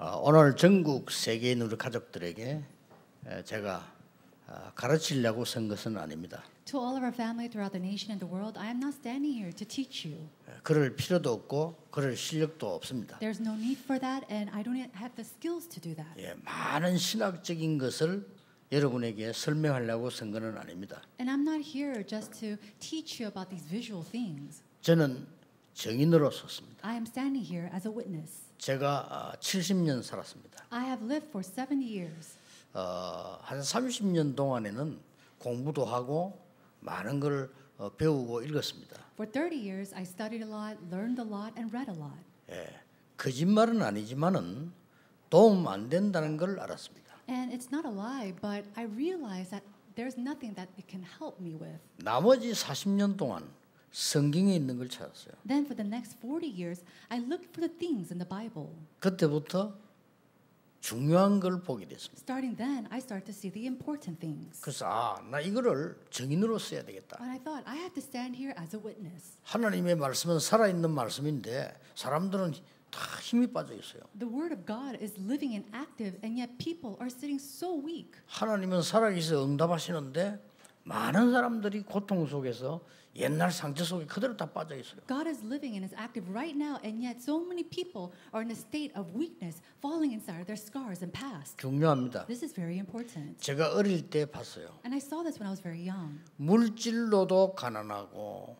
오늘 전국 세계인 우리 가족들에게 제가 가르치려고 선 것은 아닙니다. To all of our family throughout the nation and the world, I am not standing here to teach you. 그럴 필요도 없고 그럴 실력도 없습니다. There's no need for that, and I don't have the skills to do that. 많은 신학적인 것을 여러분에게 설명하려고 선 것은 아닙니다. And I'm not here just to teach you about these visual things. 저는 증인으로 섰습니다. I am standing here as a witness. 제가 70년 살았습니다. I have lived for 70 years. 한 30년 동안에는 공부도 하고 많은 걸 배우고 읽었습니다. For 30 years, I studied a lot, learned a lot, and read a lot. 거짓말은 아니지만은 도움 안 된다는 걸 알았습니다. And it's not a lie, but I realized that there's nothing that it can help me with. 나머지 40년 동안 성경에 있는 걸 찾았어요. Then for the next 40 years, I looked for the things in the Bible. 그때부터 중요한 걸 보게 됐습니다. Starting then, I started to see the important things. 그래서 나 이거를 증인으로 써야 되겠다. But I thought I have to stand here as a witness. 하나님의 말씀은 살아있는 말씀인데 사람들은 다 힘이 빠져 있어요. The word of God is living and active, and yet people are sitting so weak. 하나님은 살아계셔 응답하시는데 많은 사람들이 고통 속에서 옛날 상처 속에 그대로 다 빠져 있어요. God is living and is active right now, and yet so many people are in a state of weakness, falling inside their scars and past. 중요합니다. This is very important. 제가 어릴 때 봤어요. And I saw this when I was very young. 물질로도 가난하고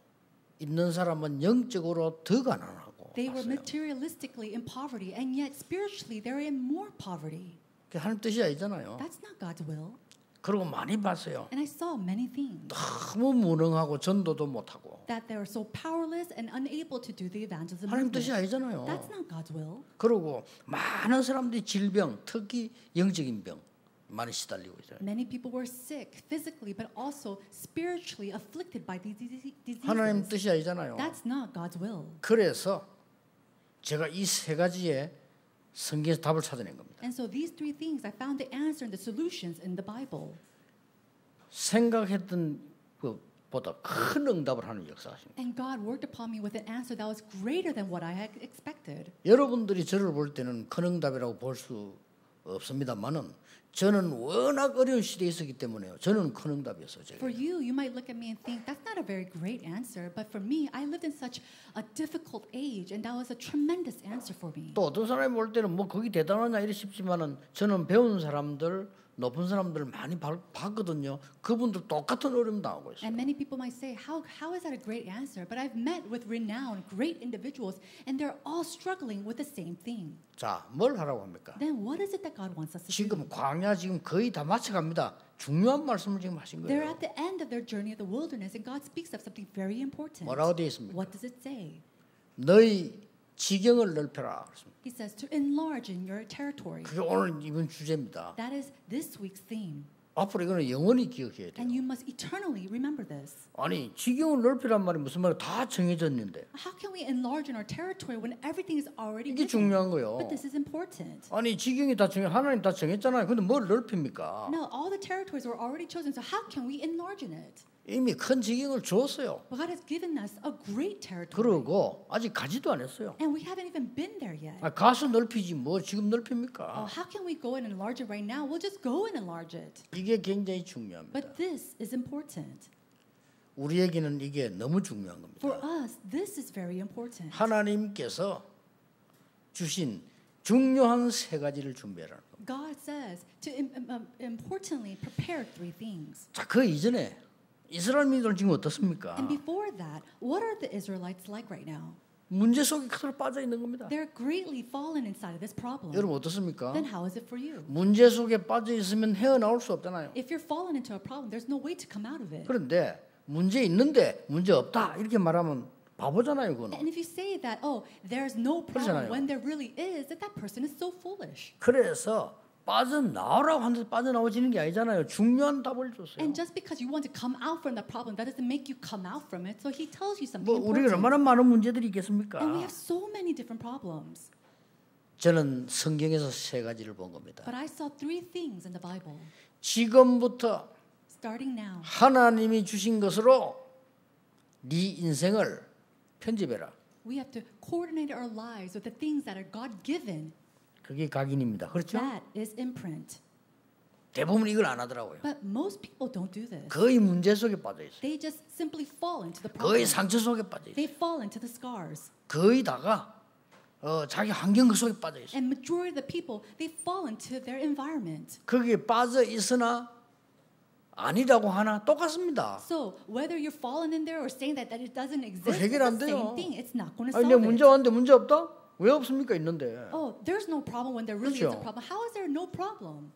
있는 사람은 영적으로 더 가난하고 They were 봤어요. materialistically in poverty, and yet spiritually they are in more poverty. 그게 하나님 뜻이 아니잖아요. That's not God's will. 그리고 많이 봤어요. And I saw many things. 너무 무능하고 전도도 못하고. That they were so powerless and unable to do the evangelism. 하나님 뜻이 아니잖아요. That's not God's will. 그리고 많은 사람들이 질병, 특히 영적인 병 많이 시달리고 있어요. Many people were sick physically, but also spiritually afflicted by these diseases. 하나님 뜻이 아니잖아요. That's not God's will. 그래서 제가 이 세 가지에 성경에서 답을 찾아낸 겁니다. And so these three things, I found the answer and the solutions in the Bible. 생각했던 것보다 큰 응답을 하는 역사하십니다. And God worked upon me with an answer that was greater than what I had expected. 여러분들이 저를 볼 때는 큰 응답이라고 볼 수 없습니다만은 저는 워낙 어려운 시대에 있었기 때문에요. 저는 큰 응답이었어요. 제가. For you, you might look at me and think that's not a very great answer, but for me, I lived in such a difficult age, and that was a tremendous answer for me. 또 어떤 사람이 볼 때는 뭐 거기 대단하냐 이래 싶지만은 저는 배운 사람들, 높은 사람들 많이 봤거든요. 그분들 똑같은 어려움 당하고 있어요. And many people might say, how is that a great answer? But I've met with renowned, great individuals, and they're all struggling with the same thing. 자, 뭘 하라고 합니까? Then what is it that God wants us to do? 지금 광야 지금 거의 다 마쳐갑니다. 중요한 말씀을 지금 하신 They're 거예요. at the end of their journey of the wilderness, and God speaks of something very important. 뭐라고 되어 있습니까? What does it say? 너희 지경을 넓혀라. He says to enlarge in your territory. 그게 오늘 이번 주제입니다. That is this week's theme. 앞으로 이거는 영원히 기억해야 돼요. And you must eternally remember this. 아니 지경을 넓히란 말이 무슨 말이야? 다 정해졌는데 How can we enlarge in our territory when everything is already 이게 given? 중요한 거예요. But this is important. 아니 지경이 다 하나님 다 정했잖아요. 근데 뭘 넓힙니까? No, all the territories were already chosen, so how can we enlarge in it? 이미 큰 지경을 줬어요. But God has given us a great territory. 그러고 아직 가지도 않았어요. And we haven't even been there yet. 가서 넓히지 뭐 지금 넓힙니까? How can we go and enlarge it right now? We'll just go and enlarge it. 이게 굉장히 중요합니다. But this is important. 우리에게는 이게 너무 중요한 For 겁니다. us, this is very important. 하나님께서 주신 중요한 세 가지를 준비하라는 겁니다. God says to importantly prepare three things. 자, 그 이전에 이스라엘 민족은 지금 어떻습니까? And before that, what are the Israelites like right now? 문제 속에 그대로 빠져 있는 겁니다. They're greatly fallen inside of this problem. 여러분 어떻습니까? Then how is it for you? 문제 속에 빠져 있으면 헤어나올 수 없잖아요. If you're fallen into a problem, there's no way to come out of it. 그런데 문제 있는데 문제 없다 이렇게 말하면 바보잖아요, 그거는. And if you say that, oh, there's no 그렇잖아요. problem when there really is, that person is so foolish. 그래서 빠져나오라고 하는데 빠져나오지는 게 아니잖아요. 중요한 답을 줬어요. And just because you want to come out from that problem, that doesn't make you come out from it. So he tells you something 뭐 우리가 important. 얼마나 많은 문제들이 있겠습니까? And we have so many different problems. 저는 성경에서 세 가지를 본 겁니다. But I saw three things in the Bible. 지금부터 Starting now, 하나님이 주신 것으로 네 인생을 편집해라. we have to coordinate our lives with the things that are God-given. 그게 각인입니다. 그렇죠? That is imprint. 대부분 이걸 안 하더라고요. But most people don't do this. 거의 문제 속에 빠져 있어요. They just simply fall into the 거의 problem. 상처 속에 빠져 있어요. They fall into the scars. 거의 다가 자기 환경 속에 빠져 있어요. And majority of the people, they fall into their environment. 거기에 빠져 있으나 아니라고 하나 똑같습니다. So whether you're falling in there or saying that it doesn't exist, it's 해결 안 the 돼요. same thing. It's not going to 아니 solve 내 it. 문제 왔는데 문제 없다? 왜 없습니까? 있는데. Oh, there's no problem when there really is a 그렇죠. problem. How is there no problem?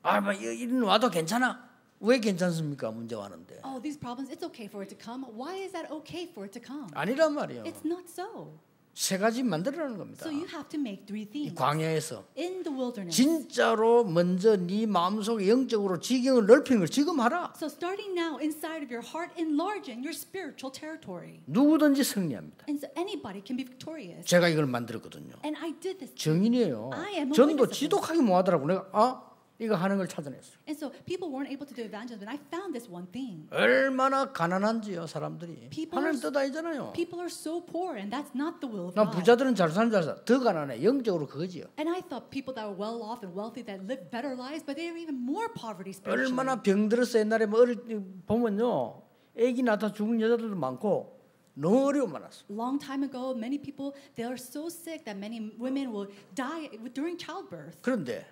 뭐 이런 와도 괜찮아. 왜 괜찮습니까? 문제 왔는데. Oh, these problems, it's okay for it to come. Why is that okay for it to come? 아니란 말이에요. It's not so. 세 가지 만들어라는 겁니다. So you have to make three 이 things. 광야에서 In the wilderness. 진짜로 먼저 네 마음속에 영적으로 지경을 넓히는 걸 지금 하라. So starting now inside of your heart, enlarging your spiritual territory. 누구든지 승리합니다. And so anybody can be victorious. 제가 이걸 만들었거든요. And I did this. 정인이에요. I am a 전도 witness of this. 지독하게 뭐하더라고. 내가 이거 하는 걸 찾아냈어요. And so people weren't able to do evangelism. And I found this one thing. 얼마나 가난한지요 사람들이. People 하나님 are- 뜻 아니잖아요. People are so poor, and that's not the will of 난 God. 부자들은 잘 사는 줄 알았어. 더 가난해. 영적으로 그거지요. And I thought people that were well off and wealthy that lived better lives, but they have even more poverty spiritually. 얼마나 병들었어. 옛날에 뭐 어릴 때 보면요. 애기 낳다 죽은 여자들도 많고 너무 어려움 많았어. Long time ago, many people they are so sick that many women will die during childbirth. 그런데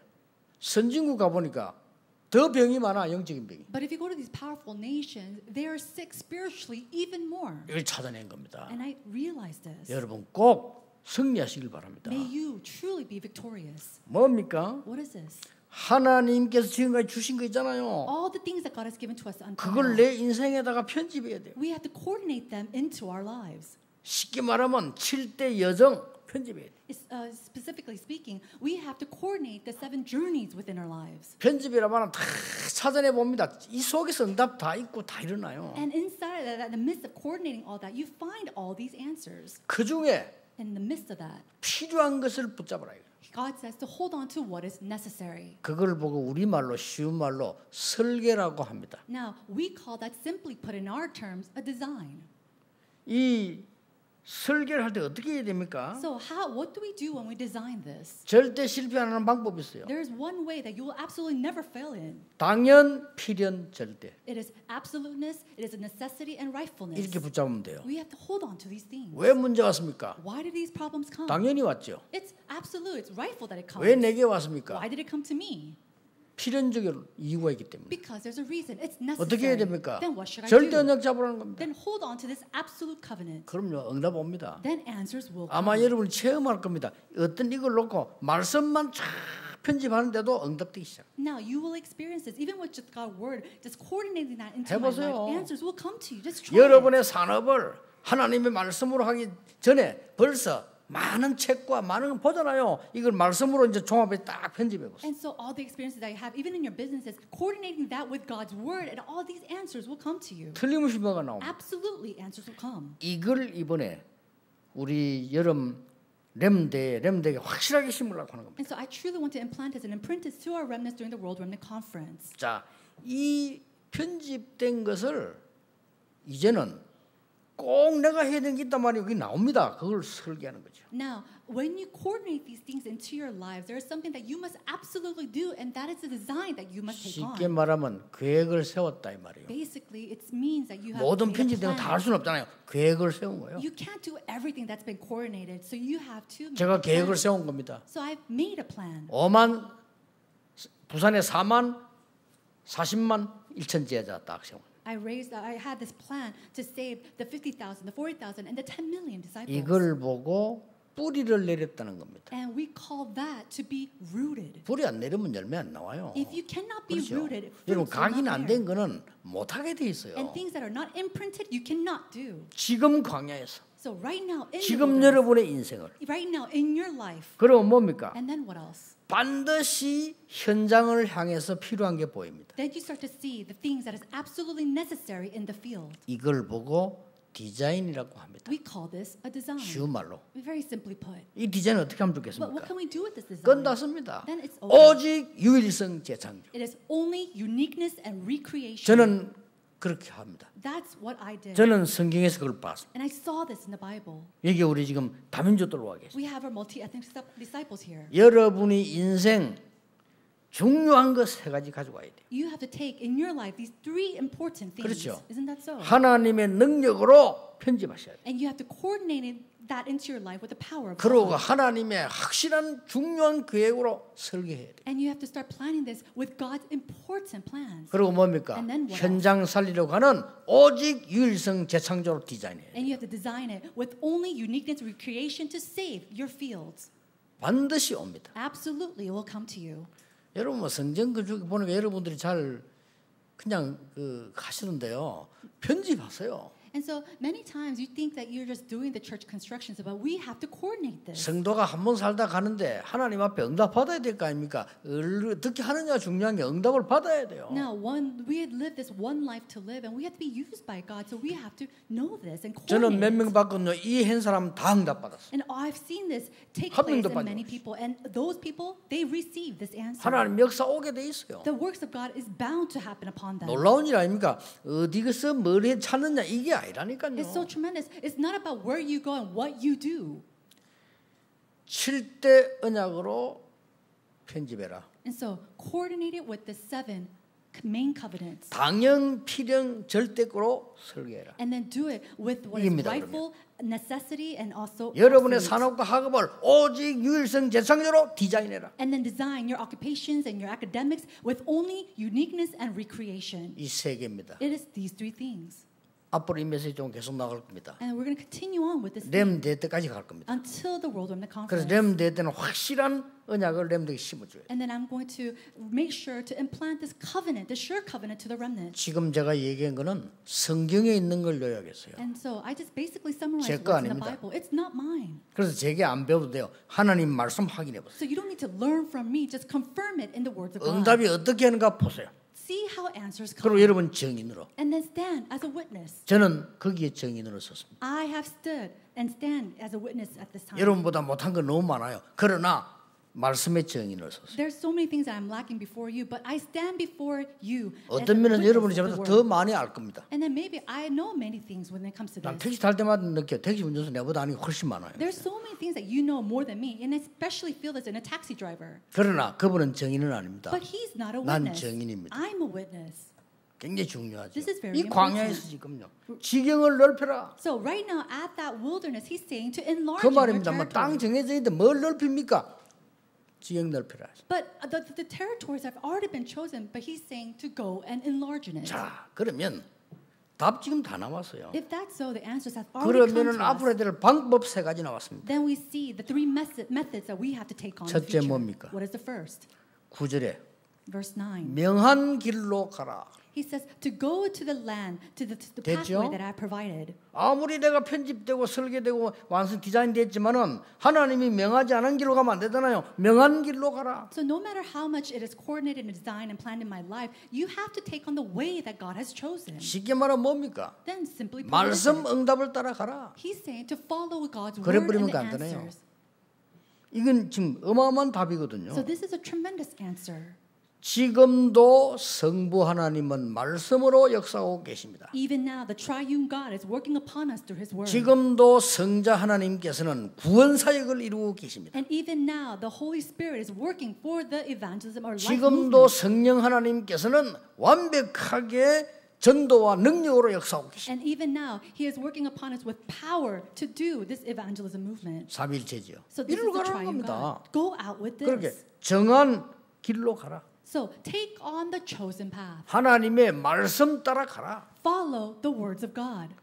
선진국 가보니까 더 병이 많아. 영적인 병이. But if you go to these powerful nations, they are sick spiritually even more. 이걸 찾아낸 겁니다. And I realized this. 여러분 꼭 승리하시길 바랍니다. May you truly be victorious. 뭡니까? What is this? 하나님께서 지금까지 주신 거 있잖아요. All the things that God has given to us until 그걸 now, 내 인생에다가 편집해야 돼요. we have to coordinate them into our lives. 쉽게 말하면 7대 여정 편집해야 돼요. Specifically speaking, we have to coordinate the 7 journeys within our lives. 편집이라면 다 찾아내 봅니다. 이 속에서 응답 다 있고 다 일어나요. And inside of that, in the midst of coordinating all that, you find all these answers. 그 중에 In the midst of that, 필요한 것을 붙잡으라. God says to hold on to what is necessary. 그걸 보고 우리말로 쉬운 말로 설계라고 합니다. Now, we call that simply put in our terms a design. 이 설계를 할 때 어떻게 해야 됩니까? So what do we do when we design this? 절대 실패 안 하는 방법이 있어요. There is one way that you will absolutely never fail in. 당연, 필연, 절대. It is absoluteness, it is a necessity and rightfulness. 이렇게 붙잡으면 돼요. We have to hold on to these things. 왜 문제 왔습니까? Why did these problems come? 당연히 왔죠. It's absolute, it's rightful that it comes. 왜 내게 왔습니까? Why did it come to me? 필연적인 이유가 있기 때문에. Because there's a reason. It's 어떻게 해야 necessary. 됩니까? Then what should I 절대 do? 언약 잡으라는 겁니다. Then hold on to this absolute covenant. 그럼요, 응답 옵니다. Then answers will 아마 come. 여러분이 체험할 겁니다. 어떤 이걸 놓고 말씀만 쫙 편집하는데도 응답되기 시작. Now you will experience this even with just God's word, just coordinating that into my 해보세요. life. Answers will come to you. Just try it. 여러분의 산업을 하나님의 말씀으로 하기 전에 벌써 많은 책과 많은 걸 보잖아요. 이걸 말씀으로 이제 종합해 딱 편집해 보세요. And so all the experiences that you have, even in your businesses, coordinating that with God's word, and all these answers will come to you. 틀림없이 뭐가 나옵니다. Absolutely, answers will come. 이걸 이번에 우리 여름 렘대에게 확실하게 심으려고 하는 겁니다. And so I truly want to implant as an apprentice to our remnants during the World Remnant Conference. 자, 이 편집된 것을 이제는 꼭 내가 해야 되는 게 있단 말이에요. 그게 나옵니다. 그걸 설계하는 거죠. Now, when you coordinate these things into your lives, there is something that you must absolutely do, and that is the design that you must take 쉽게 on. 말하면 계획을 세웠다 이 말이에요. Basically, it means that you have 모든 made a 편집된 거 다 할 plan. 수는 없잖아요. 계획을 세운 거예요. You can't do everything that's been coordinated, so you have to make 제가 a 계획을 plan. 세운 겁니다. So I've made a plan. 5만 부산에 4만 40만 1천 제자 딱 세운. I had this plan to save the 50,000, the 40,000, and the 10 million disciples. 이걸 보고 뿌리를 내렸다는 겁니다. And we call that to be rooted. 뿌리 안 내리면 열매 안 나와요. If you cannot be 그렇죠. rooted, 여러분 fruits will 각인 not 안 bear. 된 거는 못 하게 돼 있어요. And things that are not imprinted, you cannot do. 지금 광야에서 So right now in the 지금 wilderness, 여러분의 인생을 right now in your life, 그러면 뭡니까? and then what else? 반드시 현장을 향해서 필요한 게 보입니다. Then you start to see the things that is absolutely necessary in the field. 이걸 보고 디자인이라고 합니다. We call this a design. 쉬운 말로. Very simply put. 이 디자인 어떻게 하면 But what 좋겠습니까? can we do with this design? 끝났습니다. Then it's over. 오직 유일성 재창조. It is only uniqueness and recreation. 저는 그렇게 합니다. That's what I did. 저는 성경에서 그걸 봤습니다. And I saw this in the Bible. 여기 우리 지금 다민족들 와 계십니다. We have our multi-ethnic disciples here. 여러분이 인생 중요한 것 세 가지 가져와야 돼요. You have to take in your life these three important things. 그렇죠. Isn't that so? 하나님의 능력으로 편집하셔야 돼요. And you have to coordinate that into your life with the power of 그러고 God. 하나님의 확실한 중요한 계획으로 설계해야 돼요. And you have to start planning this with God's important plans. 그리고 뭡니까? And then what 현장 살리려고 하는 오직 유일성 재창조로 디자인해야 돼요. And you have to design it with only uniqueness recreation to save your fields. 반드시 옵니다. Absolutely, it will come to you. 여러분 뭐 성경 그쪽 보니까 여러분들이 잘 그냥 하시는데요. 편집하세요. And so many times you think that you're just doing the church constructions, but we have to coordinate this. 성도가 한 번 살다 가는데 하나님 앞에 응답 받아야 될 거 아닙니까? 어떻게 하느냐 중요한 게 응답을 받아야 돼요. Now, we had lived this one life to live, and we have to be used by God, so we have to know this and 저는 몇 coordinate. 명 봤거든요. 이 한 사람 다 응답 받았어요. And I've seen this take 한 place 명도 in many 빠짐없이. people, and those people they receive this answer. 하나님 역사 오게 돼 있어요. The works of God is bound to happen upon them. 놀라운 일 아닙니까? 어디서 뭘 해 찾느냐 이게 아니라니까요. It's so tremendous. It's not about where you go and what you do. 7대 언약으로 편집해라. And so coordinate it with the 7 main covenants. 당형, 필형, 절대로 설계해라. And then do it with what is 이깁니다, rightful necessity and also 여러분의 absolute. 산업과 학업을 오직 유일성 재창조로 디자인해라. And then design your occupations and your academics with only uniqueness and recreation. 이 세 개입니다. It is these three things. 앞으로 이 메시지 좀 계속 나갈 겁니다. And we're going to continue on with this 렘 대 때까지 갈 겁니다. until the World Remnant 그래서 Conference. 렘 대 때는 확실한 언약을 렘들에게 심어줘야 돼요. And then I'm going to make sure to implant this covenant, the sure covenant to the remnant. 지금 제가 얘기한 거는 성경에 있는 걸 요약했어요. And so I just basically summarized 제 거 what's in the 아닙니다. Bible. It's not mine. 그래서 제게 안 배워도 돼요. 하나님 말씀 확인해 보세요. So you don't need to learn from me. Just confirm it in the words of God. 응답이 어떻게 하는가 보세요. See how answers come. 그리고 여러분 증인으로. And then stand as a witness. 저는 거기에 증인으로 섰습니다. I have stood and stand as a witness at this time. 여러분보다 못한 건 너무 많아요. 그러나 말씀의 증인으로 섰어요. There's so many things that I'm lacking before you, but I stand before you. as a 어떤 면은 witness 여러분이 of the 저보다 word. 더 많이 알 겁니다. And then maybe I know many things when it comes to 난 this. 택시 탈 때마다 느껴요. 택시 운전수 내보다 아는 게 훨씬 많아요. There's so many things that you know more than me, and I especially feel this in a taxi driver. 그러나 그분은 증인은 아닙니다. But he's not a 난 witness. 증인입니다. I'm a witness. 굉장히 중요하죠. This is very 이 광야에서 important. 지금요. 지경을 넓혀라. So right now at that wilderness, he's saying to enlarge 그 your 말입니다. 뭐 땅 territory. 정해져 있는데 뭘 넓힙니까? 지경 넓혀라. But the territories have already been chosen, but he's saying to go and enlarge in it. 자, 그러면 답 지금 다 나왔어요. If that's so, the answers have already come 그러면은 to 앞으로 해야 us. 될 방법 세 가지 나왔습니다. Then we see the three methods that we have to take on in the 첫째 future. 뭡니까? What is the first? 9절에 Verse 9. 명한 길로 가라. He says to go to the land, to the 됐죠? pathway that I provided. 아무리 내가 편집되고 설계되고 완성 디자인됐지만은 하나님이 명하지 않은 길로 가면 안 되잖아요. 명한 길로 가라. So no matter how much it is coordinated and designed and planned in my life, you have to take on the way that God has chosen. 쉽게 말하면 뭡니까? Then simply put, 말씀 응답을 따라가라. He's saying to follow God's 그래 word 버리면 and the 간단해요. answers. 이건 지금 어마어마한 답이거든요. So this is a tremendous answer. 지금도 성부 하나님은 말씀으로 역사하고 계십니다. Even now, the triune God is working upon us through His word. 지금도 성자 하나님께서는 구원 사역을 이루고 계십니다. And even now, the Holy Spirit is working for the evangelism or life 지금도 movement. 성령 하나님께서는 완벽하게 전도와 능력으로 역사하고 계십니다. And even now, He is working upon us with power to do this evangelism movement. 삼일체지요. So this is 이리로 the 가라는 triune 겁니다. God. Go out with 그렇게 this. 정한 길로 가라. So take on the chosen path. 하나님의 말씀 따라 가라. Follow the words of God.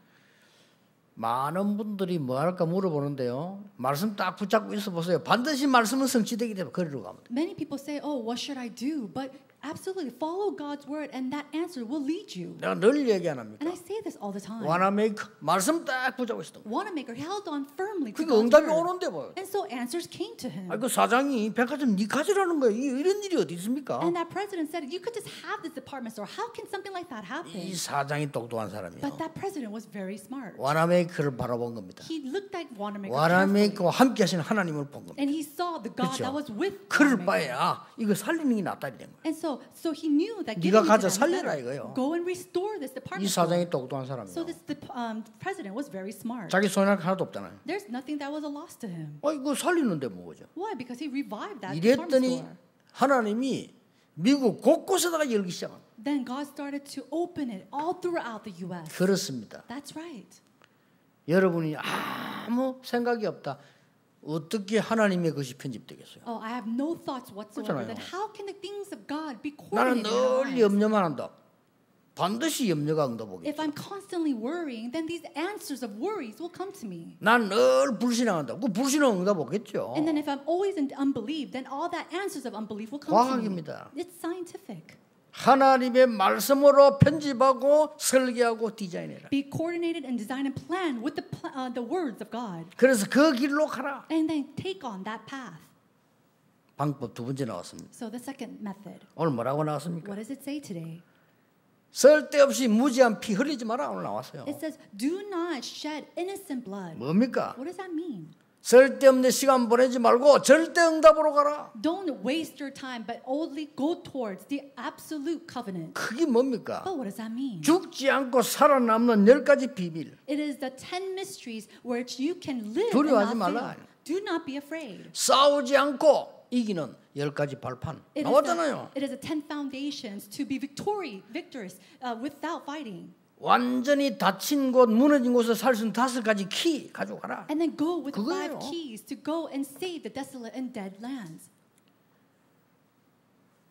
많은 분들이 뭐 할까 물어보는데요. 말씀 딱 붙잡고 있어 보세요. 반드시 말씀은 성취되기 때문에 거리로 갑니다. Many people say, "Oh, what should I do?" But absolutely follow God's word, and that answer will lead you. 내가 늘 얘기 안 합니까? And I say this all the time. 와나메이커 말씀 딱 붙잡고 있었던 거예요. Wanamaker held on firmly to 그러니까 God's 응답이 word. 오는데 뭐예요? And so answers came to him. 그 사장이 백화점 니 가지라는 거예요. 이런 일이 어디 있습니까? And that president said, "You could just have this department store. How can something like that happen?" 이 사장이 똑똑한 사람이요. But that president was very smart. 와나메이커를 바라본 겁니다. He looked at Wanamaker carefully, 와나메이커와 함께 하시는 하나님을 본 겁니다. and he saw the God 그렇죠? that was with 그럴 Wanamaker. 바에야 이거 살리는 게 낫다 이런 거예요. And so So he knew that 네가 giving it 가져 to them was 살려라 better. 이거예요. Go and restore this 이 department 사장이 store. 똑똑한 So 사람이에요. the president was very smart. 자기 손해할 거 하나도 없잖아요. There's nothing that was a loss to him. 이거 살리는데 뭐죠? Why? Because he revived that department 이랬더니 store. 하나님이 미국 곳곳에다가 열기 시작합니다. Then God started to open it all throughout the U.S. 그렇습니다. That's right. 여러분이 아무 생각이 없다. 어떻게 하나님의 것이 편집되겠어요? Oh, I have no thoughts whatsoever. 그렇잖아요. Then how can the things of God be 나는 coordinated in our 늘 lives? 염려만 한다. 반드시 염려가 응답오겠죠. If I'm constantly worrying, then these answers of worries will come to me. 난 늘 불신앙한다. 그 불신앙 응답오겠죠. And then if I'm always in unbelief, then all that answers of unbelief will come to me. 과학입니다. It's scientific. 하나님의 말씀으로 편집하고 설계하고 디자인해라. Be coordinated and design and plan with the words of God. 그래서 그 길로 가라. And then take on that path. 방법 두 번째 나왔습니다. So the second method. 오늘 뭐라고 나왔습니까? What does it say today? 쓸데없이 무지한 피 흘리지 마라 오늘 나왔어요. It says, do not shed innocent blood. 뭡니까? What does that mean? 쓸데없는 시간 보내지 말고 절대 응답으로 가라. Don't waste your time, but only go towards the absolute covenant. 그게 뭡니까? But what does that mean? 죽지 않고 살아남는 10가지 비밀. It is the 10 mysteries which you can live and 두려워하지 not 말라. fail. Do not be afraid. 싸우지 않고 이기는 10가지 발판. 나왔잖아요. It is the 10 foundations to be victorious without fighting. 완전히 닫힌 곳, 무너진 곳에 살 수 있는 5가지 키 가져가라. And then go with the 그거예요. 5 keys to go and save the desolate and dead lands.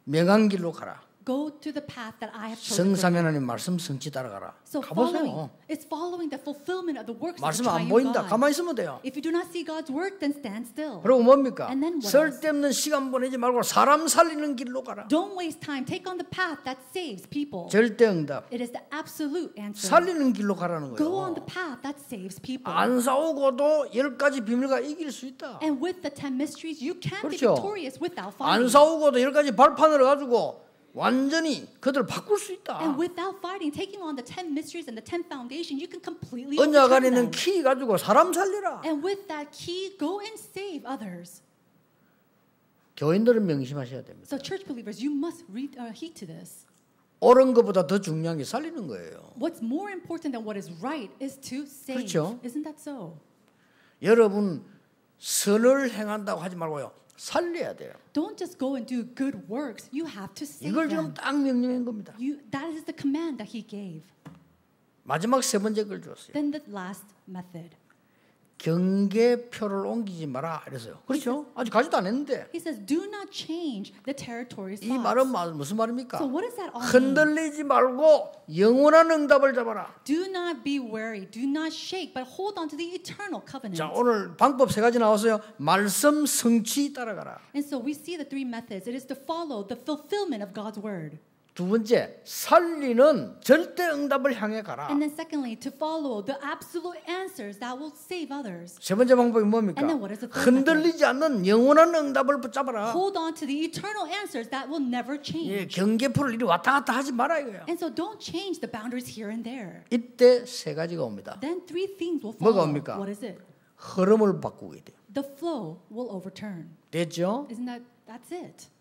명한 길로 가라. Go to the path that I have chosen. 성삼위 하나님 말씀 성취 따라가라. So 가보세요. it's following the fulfillment of the works of 말씀 the 안 triune 보인다. God. 가만히 있으면 돼요. If you do not see God's work, then stand still. 그리고 뭡니까? And then what 쓸데없는 시간 보내지 말고 사람 살리는 길로 가라. Don't waste time. Take on the path that saves people. 절대 응답. It is the absolute answer. 살리는 길로 가라는 Go on 거예요. the path that saves people. 안 싸우고도 10가지 비밀과 이길 수 있다. And with the 10 mysteries, you can be 그렇죠. victorious without 안 fighting. 싸우고도 10가지 발판을 가지고 완전히 그들을 바꿀 수 있다. And without fighting, taking on the 10 mysteries and the 10 foundation, you can completely 언약 안에 overturn 있는 them. 키 가지고 사람 살리라. And with that key, go and save others. 교인들은 명심하셔야 됩니다. So church believers, you must heed to this. 옳은 것보다 더 중요한 게 살리는 거예요. What's more important than what is right is to save. 그렇죠. Isn't that so? 여러분 선을 행한다고 하지 말고요. 살려야 돼요. Don't just go and do good works. You have to save 이걸 지금 them. 딱 명령한 겁니다. That is the command that he gave. 마지막 세 번째 걸 줬어요. Then the last method. 경계표를 옮기지 마라 이랬어요. 그렇죠? 아직 가지도 안 했는데. He says, do not change the territories. 이 말은 무슨 말입니까? So what does that all mean? 흔들리지 말고 영원한 응답을 잡아라. Do not be wary. Do not shake, but hold on to the eternal covenant. 자, 오늘 방법 세 가지 나왔어요. 말씀 성취 따라가라. And so we see the 3 methods. It is to follow the fulfillment of God's word. 두 번째, 살리는 절대 응답을 향해 가라. And then secondly, to follow the absolute answers that will save others. 세 번째 방법이 뭡니까? And then what is the third 흔들리지 않는 영원한 응답을 붙잡아라. Hold on to the eternal answers that will never change. 예, 경계표를 이리 왔다 갔다 하지 마라 이거예요. And so don't change the boundaries here and there. 이때 세 가지가 옵니다. Then 3 things will 뭐가 follow. 옵니까? What is it? 흐름을 바꾸게 돼요. The flow will overturn. 됐죠? Isn't that's it?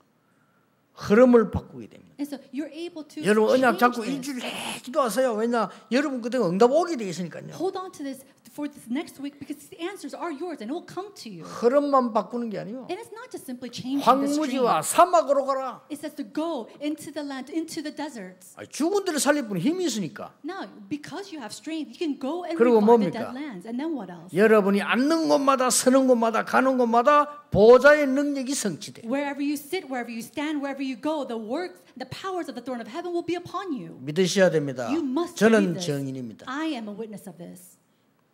흐름을 바꾸게 됩니다. And so you're able to 여러분 언약 change 잡고 this. 일주일 기도하세요. 왜냐 여러분 그때 응답 오게 돼 있으니까요. Hold on to this for this next week because the answers are yours and it will come to you. 흐름만 바꾸는 게 아니에요. And it's not just simply changing the 황무지와 stream. 사막으로 가라. It says to go into the land, into the deserts. 아니, 죽은 데를 살릴 뿐 힘이 있으니까. Now, because you have strength, you can go and 그리고 revive the 뭡니까? dead lands. And then what else? 여러분이 앉는 곳마다 서는 곳마다 가는 곳마다 보좌의 능력이 성취돼. Wherever you sit, wherever you stand, wherever you go, the works, the powers of the throne of heaven will be upon you. 믿으셔야 됩니다. You must 저는 believe this. 증인입니다. I am a witness of this.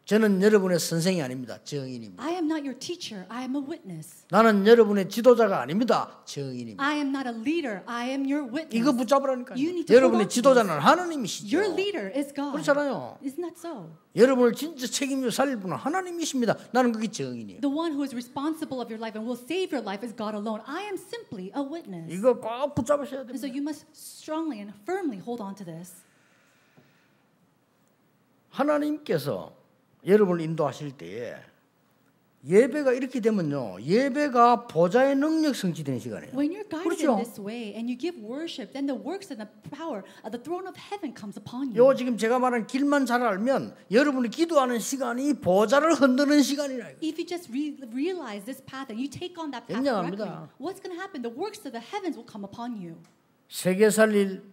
저는 여러분의 선생이 아닙니다. 증인입니다. I am not your teacher. I am a witness. 나는 여러분의 지도자가 아닙니다. 증인입니다. I am not a leader. I am your witness. 이거 붙잡으라니까요. You need to 여러분의 hold on to 지도자는 this. 하나님이시죠. Your leader is God. 그렇잖아요. Isn't that so? 여러분을 진짜 책임져 살릴 분은 하나님이십니다. 나는 그게 증인이에요. The one who is responsible of your life and will save your life is God alone. I am simply a witness. 이거 꼭 붙잡으셔야 And so 됩니다. you must strongly and firmly hold on to this. 하나님께서 여러분을 인도하실 때에 예배가 이렇게 되면요, 예배가 보좌의 능력 성취되는 시간이에요. When you're guided 그렇죠? in this way and you give worship, then the works and the power of the throne of heaven comes upon you. 요 지금 제가 말한 길만 잘 알면 여러분이 기도하는 시간이 보좌를 흔드는 시간이라. If you just realize this path and you take on that path 굉장합니다. correctly, what's going to happen? The works of the heavens will come upon you. 세계 살릴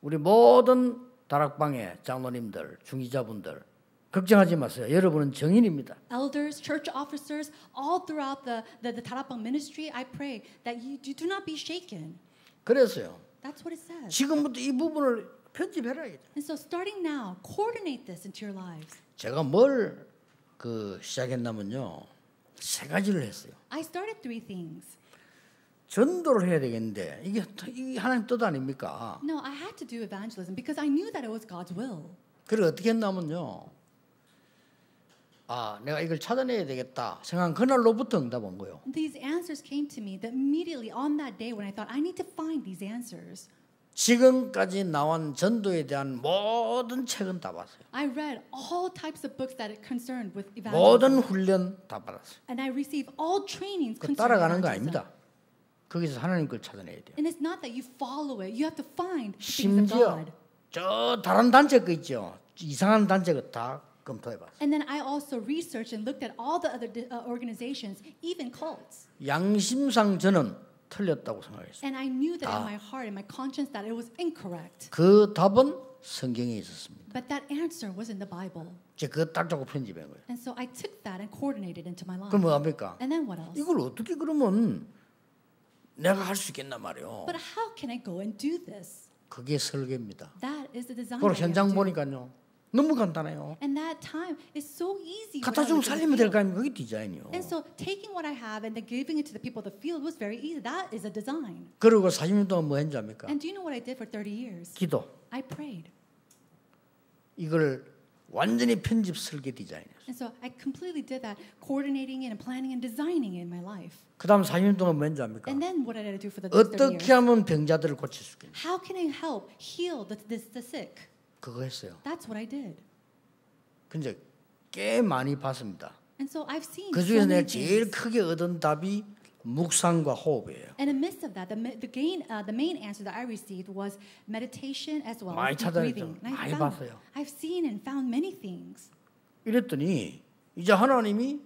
우리 모든 다락방의 장로님들, 중지자분들 걱정하지 마세요. 여러분은 정인입니다. Elders, church officers, all throughout the Tarapang ministry, I pray that you do not be shaken. 그래서요. That's what it says. 지금부터 이 부분을 편집해라. And so starting now, coordinate this into your lives. 제가 뭘 시작했냐면요, 세 가지를 했어요. I started 3 things. 전도를 해야 되겠는데 이게 하나님 뜻 아닙니까? No, I had to do evangelism because I knew that it was God's will. 그래 어떻게 했냐면요, 내가 이걸 찾아내야 되겠다 생각한 그날로부터 응답 온 거예요. These answers came to me that immediately on that day when I thought I need to find these answers. 지금까지 나온 전도에 대한 모든 책은 다 봤어요. I read all types of books that are concerned with 모든 evangelism. 훈련 다 받았어요. And I received all trainings 그 concerning 따라가는 거 evangelism. 아닙니다. 거기서 하나님 걸 찾아내야 돼요. And it's not that you follow it. You have to find the things of 심지어 God. 저 다른 단체 거 있죠. 이상한 단체 거 다 검토해봤어요. And then I also researched and looked at all the other organizations, even cults. 양심상 저는 틀렸다고 생각했어요. And I knew that in my heart, in my conscience, that it was incorrect. 그 답은 성경에 있었습니다. But that answer was in the Bible. 제가 그거 딱 잡고 편집한 거예요. And so I took that and coordinated into my life. 그럼 뭐 합니까? And then what else? 이걸 어떻게 그러면 내가 할 수 있겠나 말이에요. But how can I go and do this? 그게 설계입니다. That is the design. 그걸 that you 현장 have to do. 보니까요, 너무 간단해요. And that time is so easy. 갖다 주면 살리면 될 거 아닙니까? 그게 디자인이요. And so taking what I have and then giving it to the people of the field was very easy. That is a design. 그리고 40년 동안 뭐 했는지 압니까? And do you know what I did for 30 years? 기도. I prayed. 이걸 완전히 편집 설계 디자인이었어요. And so I completely did that, coordinating it and planning and designing it in my life. 그 다음 40년 동안 뭐 했는지 압니까? And then what did I do for the next 30 어떻게 years? 하면 병자들을 고칠 수 있겠냐? How can I help heal the sick? 그거 했어요. That's what I did. 근데 꽤 많이 봤습니다. And so I've seen 그 so 중에서 many 내가 제일 things. 크게 얻은 답이 묵상과 호흡이에요. And in the midst of that, the main answer that I received was meditation as well 많이 as deep 찾아냈죠. breathing. And 많이 봤어요. I've seen and found many things. 이랬더니 이제 하나님이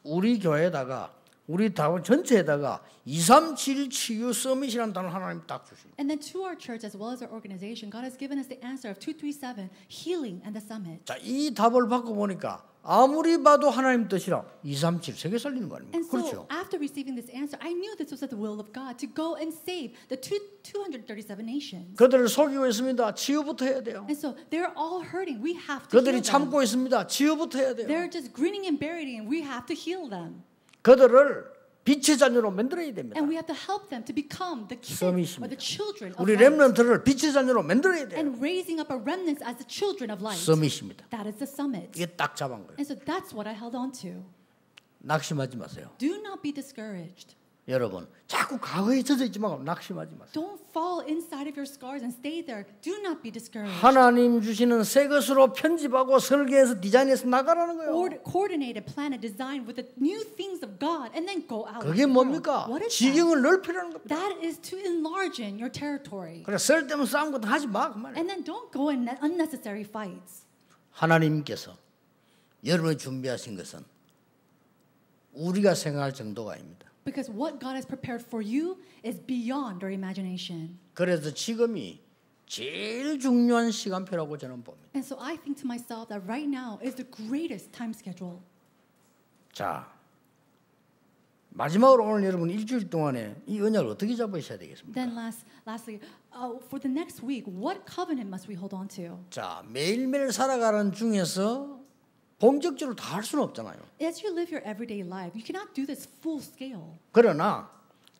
우리 교회에다가 우리 다원 전체에다가 237 치유 서밋이라는 단어 하나님 딱 주십니다. And then to our church as well as our organization, God has given us the answer of 237, healing and the summit. 자, 이 답을 받고 보니까 아무리 봐도 하나님 뜻이라 237 세계 살리는 거 아닙니까? And so 그렇죠. after receiving this answer, I knew this was the will of God to go and save the 237 nations. 그들을 속이고 있습니다. 치유부터 해야 돼요. And so they're all hurting. We have to 그들이 heal them. 참고 있습니다. 치유부터 해야 돼요. They're just grinning and bearing and we have to heal them. 그들을 빛의 자녀로 만들어야 됩니다. And we have to help them to become the kids 서밋입니다. or the children of 우리 light. 렘넌트를 빛의 자녀로 만들어야 돼요. And raising up a remnant as the children of light. 서밋입니다. That is the summit. 이게 딱 잡은 거예요. And so that's what I held on to. 낙심하지 마세요. Do not be discouraged. 여러분, 자꾸 과거에 젖어 있지 말고 낙심하지 마세요. Don't fall inside of your scars and stay there. Do not be discouraged. 하나님 주시는 새 것으로 편집하고 설계해서 디자인해서 나가라는 거예요. Coordinate and plan a design with the new things of God and then go out. 그게 into the world. 뭡니까? What is that? 지경을 넓히라는 겁니다. That is to enlarge in your territory. 그래 쓸데없는 싸움 같은 거 하지 마 그만해. And then don't go in unnecessary fights. 하나님께서 여러분이 준비하신 것은 우리가 생각할 정도가 아닙니다. Because what God has prepared for you is beyond our imagination. 그래서 지금이 제일 중요한 시간표라고 저는 봅니다. And so I think to myself that right now is the greatest time schedule. 자, 마지막으로 오늘 여러분 일주일 동안에 이 언약을 어떻게 잡으셔야 되겠습니까? Then lastly, for the next week, what covenant must we hold on to? 자, 매일매일 살아가는 중에서 본격적으로 다 할 수는 없잖아요. As you live your everyday life, you cannot do this full scale. 그러나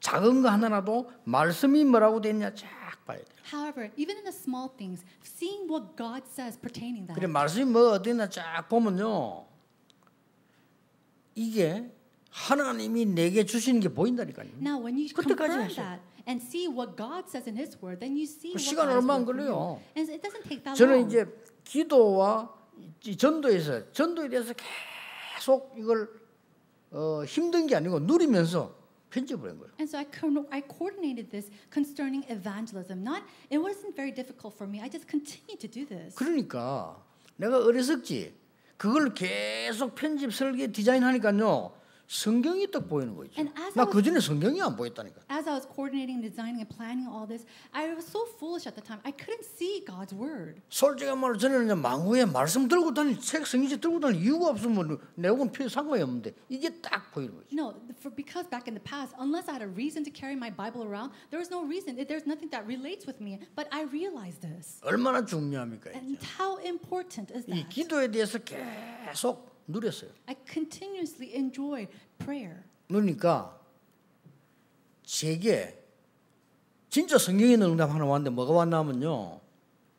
작은 거 하나라도 말씀이 뭐라고 돼 있냐 쫙 봐야 돼요. However, even in the small things, seeing what God says pertaining that. 그래 말씀이 뭐 어디 있나 쫙 보면요, 이게 하나님이 내게 주시는 게 보인다니까요. Now, when you 그때까지 confirm 하셔요. that and see what God says in His Word, then you see 그 what 시간 God has 얼마 안 for you. 걸려요. And it doesn't take that 저는 long. 이제 기도와 이 전도에 대해서 계속 이걸 힘든 게 아니고 누리면서 편집을 한 거예요. And so I coordinated this concerning evangelism. It wasn't very difficult for me. I just continued to do this. 그러니까 내가 어리석지 그걸 계속 편집 설계 디자인하니까요. 성경이 딱 보이는 거죠. 나 그전에 성경이 안 보였다니까. As I was coordinating, designing, and planning all this, I was so foolish at the time. I couldn't see God's word. 솔직한 말로 저는 망후에 말씀 들고 다니는 책 성경책 들고 다니는 이유가 없으면 내용은 필요 상관이 없는데 이게 딱 보이는 거죠. No, because back in the past, unless I had a reason to carry my Bible around, there was no reason. There's nothing that relates with me. But I realized this. 얼마나 중요합니까? And how important is 이 that? 기도에 대해서 계속 누렸어요. I continuously enjoy prayer. 그러니까 제게 진짜 성경에 있는 응답 하나 왔는데 뭐가 왔냐면요.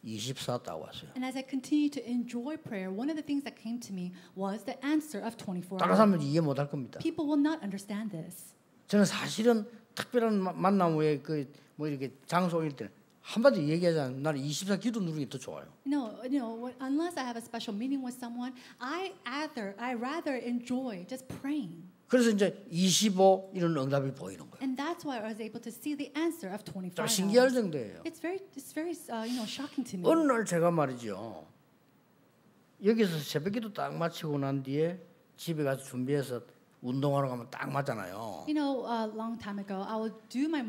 24 딱 왔어요. And as I continued to enjoy prayer, one of the things that came to me was the answer of 24 다른 hours. 사람은 이해 못할 겁니다. People will not understand this. 저는 사실은 특별한 만남 후에 뭐 이렇게 장소일 때는 한마디 얘기하자면 나는 24 기도 누리는 게 더 좋아요. No, unless I have a special meeting with someone, I rather enjoy just praying. 그래서 이제 25 이런 응답이 보이는 거예요. And that's why I was able to see the answer of 25 좀 hours. 신기할 정도예요. It's very shocking to me. 어느 날 제가 말이죠. 여기서 새벽기도 딱 마치고 난 뒤에 집에 가서 준비해서 운동하러 가면 딱 맞잖아요. A long time ago, I would do my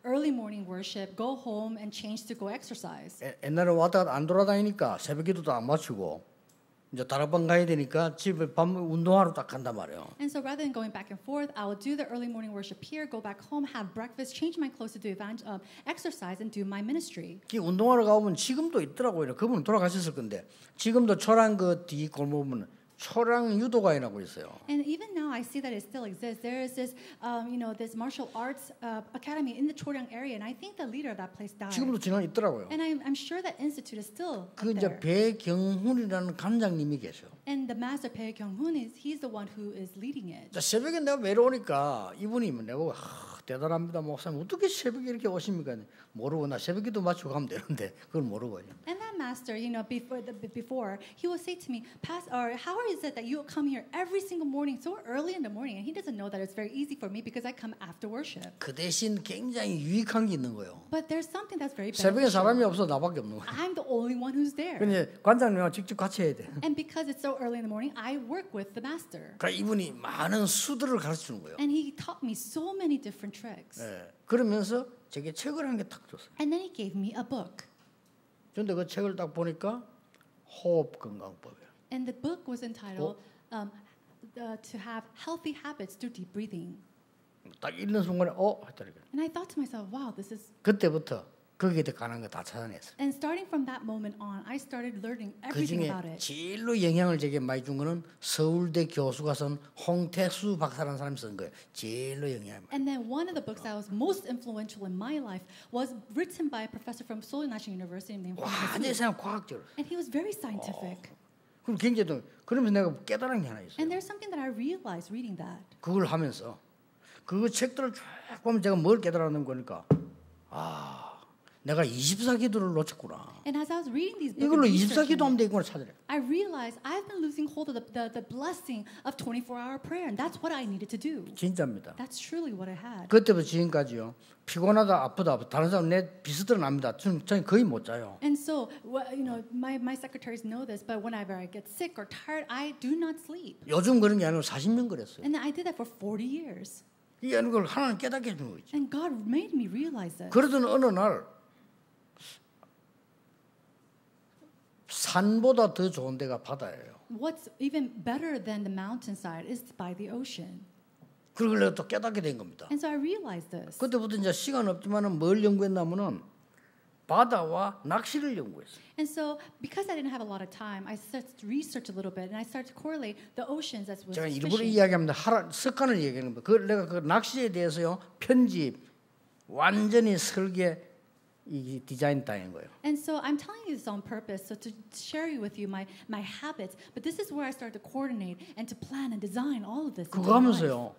early morning worship, go home and change to go exercise. 옛날에 왔다 갔다 안 돌아다니니까 새벽기도 딱 마치고 이제 다락방 가야 되니까 집에 밥 운동하러 딱 간단 말이에요. And so rather than going back and forth, I would do the early morning worship here, go back home, have breakfast, change my clothes to do exercise and do my ministry. 운동하러 가보면 지금도 있더라고요. 그분은 돌아가셨을 건데 지금도 초랑 그 뒤 골목 보면 초랑 유도관이라고 있어요. And even now, I see that it still exists. There is this, this martial arts academy in the Choryang area, and I think the leader of that place died. 지금도 지금 있더라고요. And I'm sure that institute is still 그 up 이제 there. 배경훈이라는 관장님이 계셔. And the master Bae Kyung-hoon he's the one who is leading it. 새벽에 내가 외로우니까 이분이 내가 대단합니다 목사님 어떻게 새벽에 이렇게 오십니까? 모르고 나 새벽기도 마치고 가면 되는데 그걸 모르고요. And that master, before he will say to me, how is it that you come here every single morning so early in the morning? And he doesn't know that it's very easy for me because I come after worship. 그 대신 굉장히 유익한 게 있는 거예요. But there's something that's very 새벽에 beneficial. 사람이 없어 나밖에 없는 거예요. I'm the only one who's there. 근데 관장님하고 직접 같이 해야 돼. And because it's so early in the morning, I work with the master. 그러니까 이분이 많은 수들을 가르쳐 주는 거예요. And he taught me so many different tricks. 예. 그러면서 제게 책을 한 개 딱 줬어요. And then he gave me a book. 그런데 그 책을 딱 보니까 호흡 건강법이에요. And the book was entitled To Have Healthy Habits Through Deep Breathing. 딱 읽는 순간에 했다니까. And I thought to myself, wow, this is. 그때부터 거기에 관한 거 다 찾아냈어요. And starting from that moment on, I started learning 그 everything 중에 about it. 제일로 영향을 제게 많이 준 거는 서울대 교수가 쓴 홍태수 박사라는 사람이 쓴 거예요. 제일로 영향을. And then one of the books that was most influential in my life was written by a professor from Seoul National University named Hong 완전히 Tae-soo. 생각 과학적으로. And he was very scientific. 그럼 굉장히 또 그러면서 내가 깨달은 게 하나 있어요. And there's something that I realized reading that. 그걸 하면서 그 책들을 쭉 보면 제가 뭘 깨달았는 거니까 내가 24기도를 놓쳤구나. And as I was reading these books, 이걸로 and researching 24기도 하면 it, 되겠구나 찾으래. I realized I've been losing hold of the blessing of 24-hour prayer, and that's what I needed to do. 진짜입니다. That's truly what I had. 그때부터 지금까지요. 피곤하다 아프다 다른 사람 내 비슷들은 압니다. 저는 거의 못 자요. And so, my secretaries know this, but whenever I get sick or tired, I do not sleep. 요즘 그런 게 아니고 40년 그랬어요. And I did that for 40 years. 이게 걸 하나님 깨닫게 해준 거지. And God made me realize that. 그러던 어느 날 산보다 더 좋은 데가 바다예요. What's even better than the mountainside is by the ocean. 그걸 내가 또 깨닫게 된 겁니다. And so I realized this. 그때부터 이제 시간 없지만은 뭘 연구했냐면은 바다와 낚시를 연구했어요. And so, because I didn't have a lot of time, I started to research a little bit, and I started to correlate the oceans as with 제가 일부러 fishing. 이야기합니다. 습관을 얘기하는 겁니다. 내가 그 낚시에 대해서요 편집 완전히 설계 이 디자인 따인 거예요. And so I'm telling you this on purpose, so to share with you my habits. But this is where I started to coordinate and to plan and design all of this. 그거 하면서요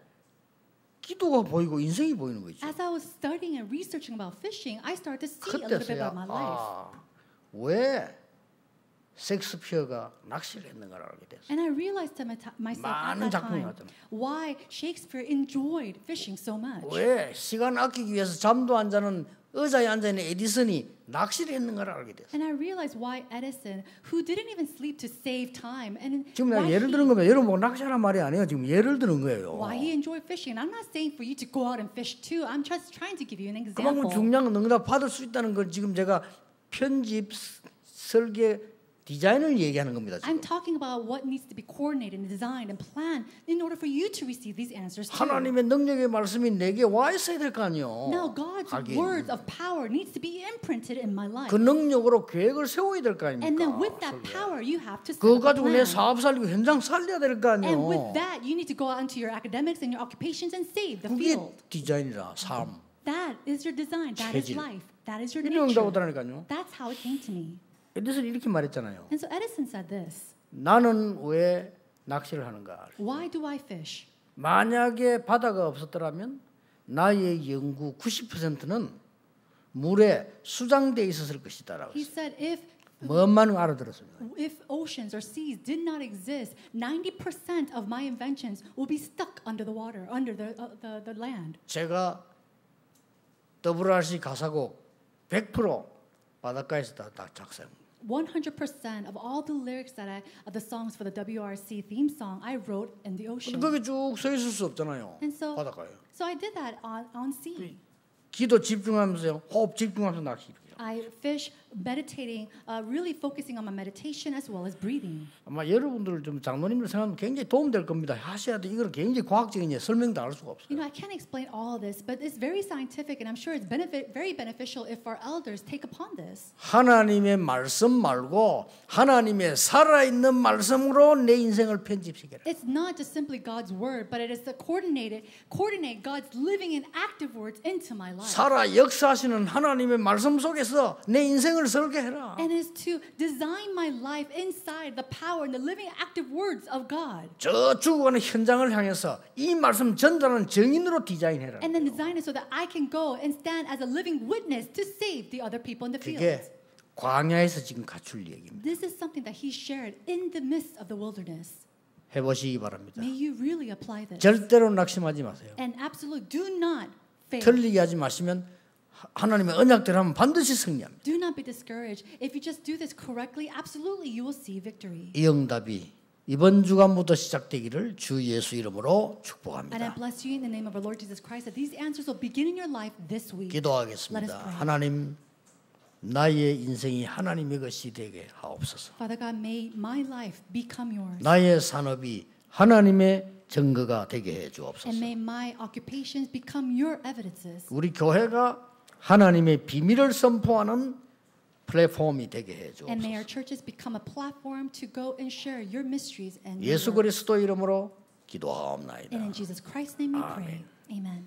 기도가 보이고 인생이 보이는 거죠. As I was studying and researching about fishing, I started to see a little bit 그때서야 about my life. 왜 섹스피어가 낚시를 했는 걸 알게 됐어요. And I realized to myself at 많은 that 작품이 time 나왔잖아요. why Shakespeare enjoyed fishing so much. 왜 시간 아끼기 위해서 잠도 안 자는 의자에 앉아 있는 에디슨이 낚시를 했는 걸 알게 됐어요. And I realized why Edison, who didn't even sleep to save time, and 지금 내가 why 예를 드는 겁니다. 여러분 보고 낚시하란 말이 아니에요. 지금 예를 드는 거예요. why he enjoyed fishing. And I'm not saying for you to go out and fish too. I'm just trying to give you an 그만큼 example. 중요한 응답 받을 수 있다는 걸 지금 제가 편집, 설계, 디자인을 얘기하는 겁니다. I'm 지금. talking about what needs to be coordinated and designed and planned in order for you to receive these answers too. 하나님의 능력의 말씀이 내게 와 있어야 될 거 아니에요. Now God's 하긴. words of power needs to be imprinted in my life. 그 능력으로 계획을 세워야 될 거 And then 아닙니까? with that power, you have to set 그거 up a 가지고 내 plan. 사업 살리고 현장 살려야 될 거 And with 아니에요. that, you need to go out into your academics and your occupations and save the 그게 field. 디자인이라 삶. That is your design. That is 체질. life. That is your 이런 nature. 응답하더라니까요. That's how it came to me. 에디슨이 이렇게 말했잖아요. And so Edison said this. 나는 왜 낚시를 하는가? Why do I fish? 만약에 바다가 없었더라면 나의 연구 90%는 물에 수장돼 있었을 것이다라고 He 했어요. said if 뭐만 알아들었습니다. oceans or seas did not exist, 90% of my inventions will be stuck under the water, under the land. 제가 WRC 가사곡 100% 바닷가에서 다 작사한 100% of all the lyrics of the songs for the WRC theme song I wrote in the ocean. 거기 쭉 서 있을 수 없잖아요. And so, 바닷가에. so I did that on sea. 기도 집중하면서요. 호흡 집중하면서 낚시. I fish, meditating, really focusing on my meditation as well as breathing. 아마 여러분들 좀 장로님들 생각하면 굉장히 도움될 겁니다. 하셔야 돼. 이거는 굉장히 과학적인 설명도 할 수가 없어요. You know, I can't explain all this, but it's very scientific, and I'm sure it's very beneficial if our elders take upon this. 하나님의 말씀 말고 하나님의 살아있는 말씀으로 내 인생을 편집시켜라. It's not just simply God's word, but it is to coordinate God's living and active words into my life. 살아 역사하시는 하나님의 말씀 속에서 내 인생을 설계해라. And is to design my life inside the power and the living active words of God. 저 죽어가는 현장을 향해서 이 말씀 전달하는 증인으로 디자인해라. And then design it so that I can go and stand as a living witness to save the other people in the field. 그게 광야에서 지금 갖출 얘기입니다. This is something that he shared in the midst of the wilderness. 해보시기 바랍니다. May you really apply this. 절대로 낙심하지 마세요. And absolutely do not fail. 틀리게 하지 마시면 하나님의 언약대로 하면 반드시 승리합니다. Do not be discouraged. If you just do this correctly, absolutely you will see victory. 이 응답이 이번 주간부터 시작되기를 주 예수 이름으로 And I 축복합니다. bless you in the name of our Lord Jesus Christ that these answers will begin in your life this week. Let us 기도하겠습니다. pray. 하나님, 나의 인생이 하나님의 것이 되게 하옵소서. Father God, may my life become yours. 나의 산업이 하나님의 증거가 되게 해 주옵소서. And may my occupations become your evidences. 우리 교회가 하나님의 비밀을 선포하는 플랫폼이 되게 해 And may our 주옵소서. churches become a platform to go and share your mysteries and your 예수 word. 그리스도 이름으로 And 기도하옵나이다. in Jesus Christ's name we pray. Amen.